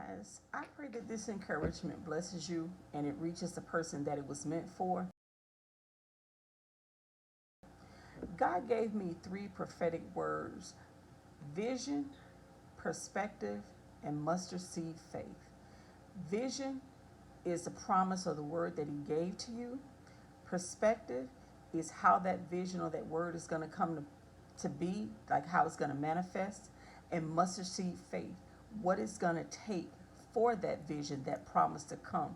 guys. I pray that this encouragement blesses you and it reaches the person that it was meant for. God gave me three prophetic words: vision, perspective, and mustard seed faith. Vision is the promise of the word that He gave to you. Perspective is how that vision or that word is going to come to be, like how it's going to manifest. And mustard seed faith, what it's going to take for that vision, that promise to come.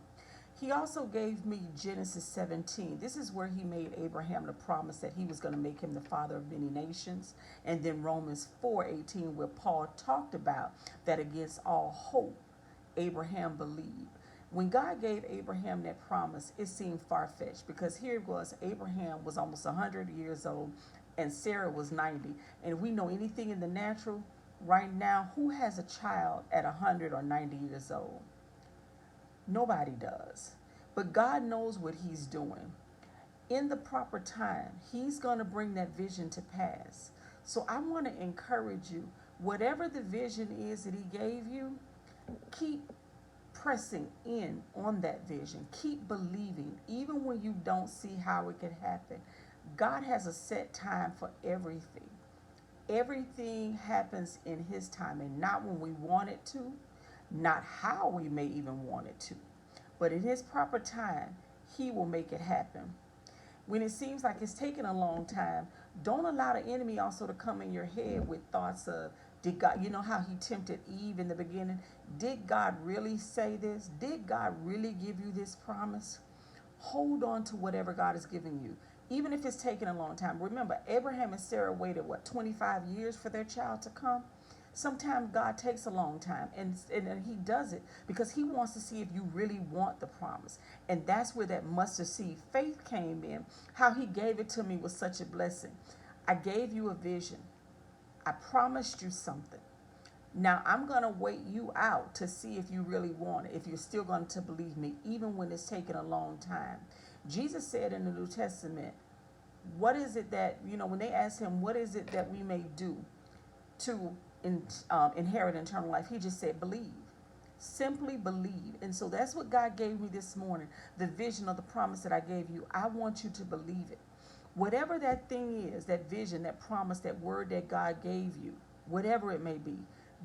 He also gave me Genesis 17. This is where He made Abraham the promise that He was going to make him the father of many nations. And then Romans 4:18, where Paul talked about that against all hope, Abraham believed. When God gave Abraham that promise, it seemed far-fetched, because here it was, Abraham was almost 100 years old and Sarah was 90. And if we know anything in the natural, right now, who has a child at 100 or 90 years old? Nobody does. But God knows what He's doing. In the proper time, He's going to bring that vision to pass. So I want to encourage you, whatever the vision is that He gave you, keep pressing in on that vision. Keep believing, even when you don't see how it could happen. God has a set time for everything. Everything happens in His time, and not when we want it to, not how we may even want it to, but in His proper time, He will make it happen. When it seems like it's taking a long time, don't allow the enemy also to come in your head with thoughts of, did God, you know how he tempted Eve in the beginning? Did God really say this? Did God really give you this promise? Hold on to whatever God is giving you, even if it's taking a long time. Remember, Abraham and Sarah waited, 25 years for their child to come? Sometimes God takes a long time, and He does it because He wants to see if you really want the promise. And that's where that mustard seed faith came in. How He gave it to me was such a blessing. I gave you a vision. I promised you something. Now I'm going to wait you out to see if you really want it, if you're still going to believe me, even when it's taken a long time. Jesus said in the New Testament, what is it that, when they asked Him, what is it that we may do to inherit eternal life? He just said, believe. Simply believe. And so that's what God gave me this morning, the vision of the promise that I gave you. I want you to believe it. Whatever that thing is, that vision, that promise, that word that God gave you, whatever it may be,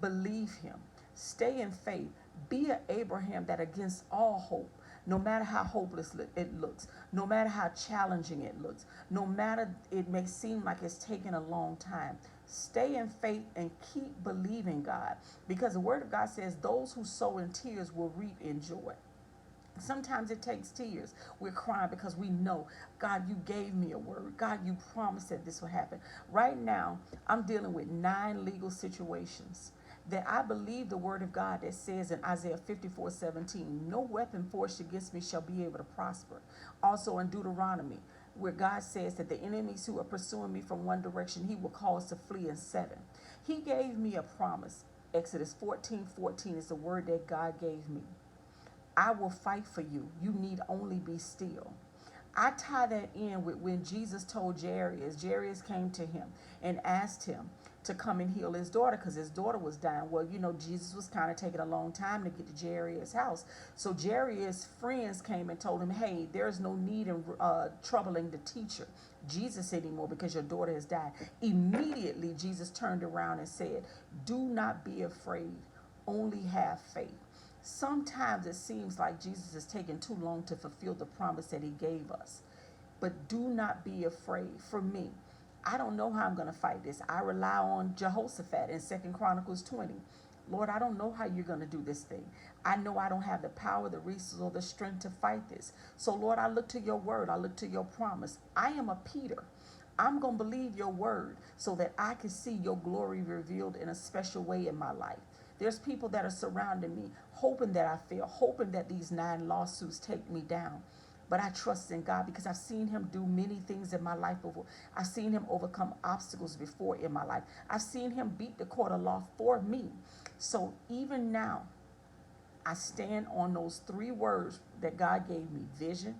believe Him. Stay in faith. Be an Abraham that against all hope, no matter how hopeless it looks, no matter how challenging it looks, no matter it may seem like it's taking a long time, stay in faith and keep believing God, because the Word of God says those who sow in tears will reap in joy. Sometimes it takes tears. We're crying because we know, God, you gave me a word. God, you promised that this would happen. Right now, I'm dealing with 9 legal situations that I believe the word of God that says in Isaiah 54:17, no weapon forged against me shall be able to prosper. Also in Deuteronomy, where God says that the enemies who are pursuing me from one direction, He will cause to flee in 7. He gave me a promise. Exodus 14:14 is the word that God gave me. I will fight for you. You need only be still. I tie that in with when Jesus told Jairus came to Him and asked Him to come and heal his daughter because his daughter was dying. Well, Jesus was kind of taking a long time to get to Jairus' house. So Jairus' friends came and told him, hey, there's no need in troubling the teacher, Jesus, anymore because your daughter has died. Immediately, Jesus turned around and said, do not be afraid, only have faith. Sometimes it seems like Jesus is taking too long to fulfill the promise that He gave us. But do not be afraid. For me, I don't know how I'm going to fight this. I rely on Jehoshaphat in 2 Chronicles 20. Lord, I don't know how you're going to do this thing. I know I don't have the power, the resources, or the strength to fight this. So, Lord, I look to your word. I look to your promise. I am a Peter. I'm going to believe your word so that I can see your glory revealed in a special way in my life. There's people that are surrounding me, hoping that I fail, hoping that these 9 lawsuits take me down. But I trust in God because I've seen Him do many things in my life before. I've seen Him overcome obstacles before in my life. I've seen Him beat the court of law for me. So even now, I stand on those 3 words that God gave me: vision,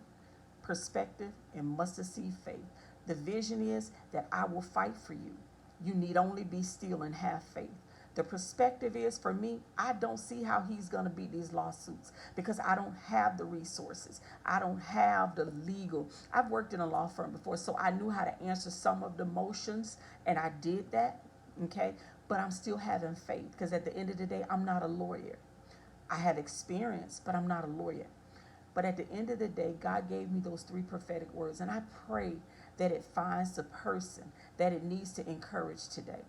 perspective, and mustard seed faith. The vision is that I will fight for you. You need only be still and have faith. The perspective is, for me, I don't see how he's going to beat these lawsuits because I don't have the resources. I don't have the legal. I've worked in a law firm before, so I knew how to answer some of the motions, and I did that, okay? But I'm still having faith because at the end of the day, I'm not a lawyer. I have experience, but I'm not a lawyer. But at the end of the day, God gave me those 3 prophetic words, and I pray that it finds the person that it needs to encourage today.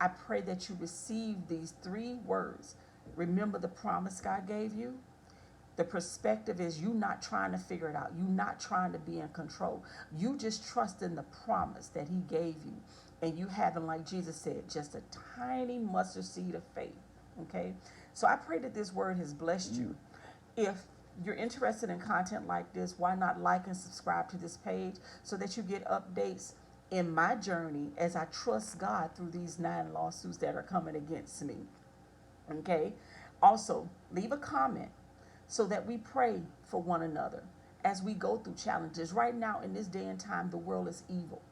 I pray that you receive these 3 words. Remember the promise God gave you? The perspective is you not trying to figure it out. You not trying to be in control. You just trust in the promise that he gave you. And you having, like Jesus said, just a tiny mustard seed of faith. Okay? So I pray that this word has blessed you. If you're interested in content like this, why not like and subscribe to this page so that you get updates in my journey as I trust God through these 9 lawsuits that are coming against me. Okay? Also, leave a comment so that we pray for one another as we go through challenges. Right now, in this day and time, the world is evil.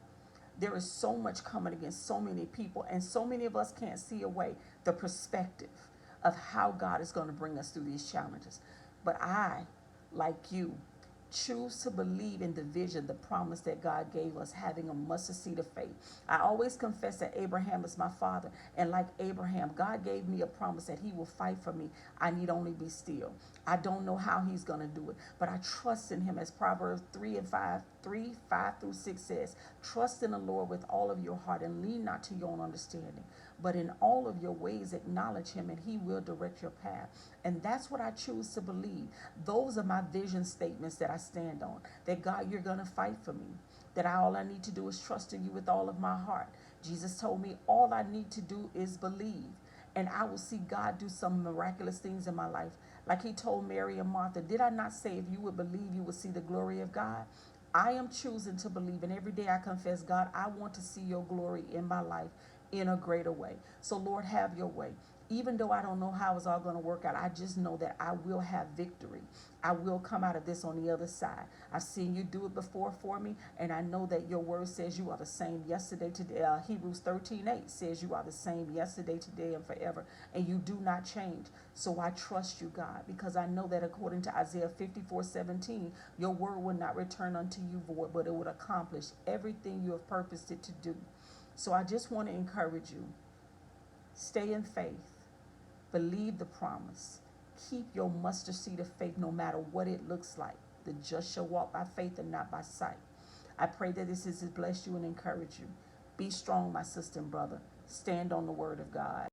There is so much coming against so many people, and so many of us can't see away the perspective of how God is going to bring us through these challenges. But I, like you, choose to believe in the vision, the promise that God gave us, having a mustard seed of faith. I always confess that Abraham is my father. And like Abraham, God gave me a promise that he will fight for me. I need only be still. I don't know how he's going to do it, but I trust in him. As Proverbs 5 through 6 says, trust in the Lord with all of your heart and lean not to your own understanding. But in all of your ways acknowledge him and he will direct your path. And that's what I choose to believe. Those are my vision statements that I stand on. That God, you're going to fight for me. That all I need to do is trust in you with all of my heart. Jesus told me all I need to do is believe. And I will see God do some miraculous things in my life. Like he told Mary and Martha, did I not say if you would believe, you would see the glory of God? I am choosing to believe. And every day I confess, God, I want to see your glory in my life in a greater way. So Lord, have your way. Even though I don't know how it's all going to work out, I just know that I will have victory. I will come out of this on the other side. I've seen you do it before for me, and I know that your word says you are the same yesterday, today. Hebrews 13:8 says you are the same yesterday, today, and forever, and you do not change. So I trust you, God, because I know that according to Isaiah 54:17, your word will not return unto you void, but it would accomplish everything you have purposed it to do. So I just want to encourage you. Stay in faith. Believe the promise. Keep your mustard seed of faith no matter what it looks like. The just shall walk by faith and not by sight. I pray that this has blessed you and encouraged you. Be strong, my sister and brother. Stand on the word of God.